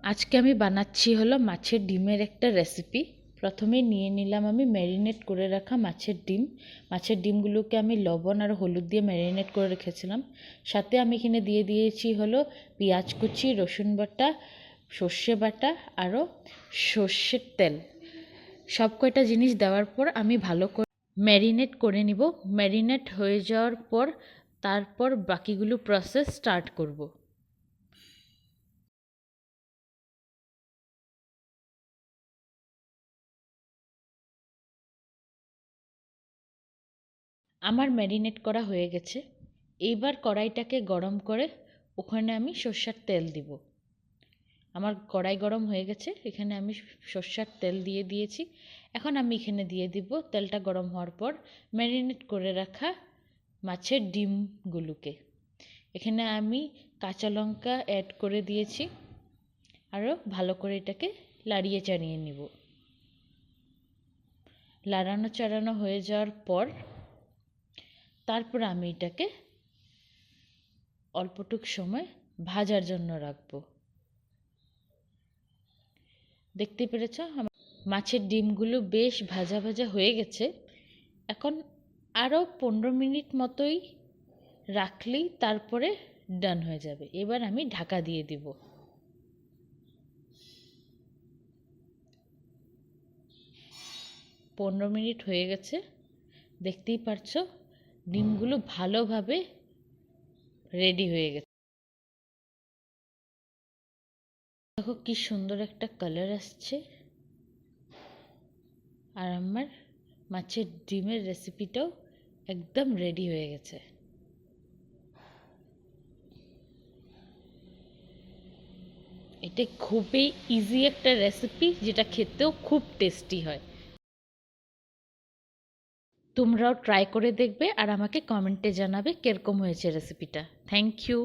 আজকে আমি বানাচ্ছি হলো মাছের ডিমের একটা রেসিপি। প্রথমে নিয়ে নিলাম আমি ম্যারিনেট করে রাখা মাছের ডিম। মাছের ডিমগুলোকে আমি লবণ আর হলুদ দিয়ে ম্যারিনেট করে রেখেছিলাম। সাথে আমি এখানে দিয়ে দিয়েছি হলো পেঁয়াজ কুচি, রসুন বাটা, সর্ষে বাটা আরও সর্ষের তেল। সব কয়টা জিনিস দেওয়ার পর আমি ভালো করে ম্যারিনেট করে নিব। ম্যারিনেট হয়ে যাওয়ার পর তারপর বাকিগুলো প্রসেস স্টার্ট করব। আমার ম্যারিনেট করা হয়ে গেছে। এইবার কড়াইটাকে গরম করে ওখানে আমি সর্ষের তেল দিব। আমার কড়াই গরম হয়ে গেছে, এখানে আমি সর্ষের তেল দিয়ে দিয়েছি। এখন আমি এখানে দিয়ে দিব, তেলটা গরম হওয়ার পর ম্যারিনেট করে রাখা মাছের ডিমগুলোকে। এখানে আমি কাঁচা লঙ্কা অ্যাড করে দিয়েছি। আরও ভালো করে এটাকে লাড়িয়ে চাড়িয়ে নিব। লাড়ানো চাড়ানো হয়ে যাওয়ার পর তারপর আমি এটাকে অল্পটুক সময় ভাজার জন্য রাখবো। দেখতে পেরেছ মাছের ডিমগুলো বেশ ভাজা ভাজা হয়ে গেছে। এখন আরও 15 মিনিট মতোই রাখলেই তারপরে ডান হয়ে যাবে। এবার আমি ঢাকা দিয়ে দিব। 15 মিনিট হয়ে গেছে, দেখতেই পারছো ডিমগুলো ভালোভাবে রেডি হয়ে গেছে। দেখো কি সুন্দর একটা কালার আসছে। আর আমার মাছের ডিমের রেসিপিটাও একদম রেডি হয়ে গেছে। এটা খুবই ইজি একটা রেসিপি, যেটা খেতেও খুব টেস্টি হয়। তোমরাও ট্রাই করে দেখবে আর আমাকে কমেন্টে জানাবে কিরকম হয়েছে রেসিপিটা। Thank you.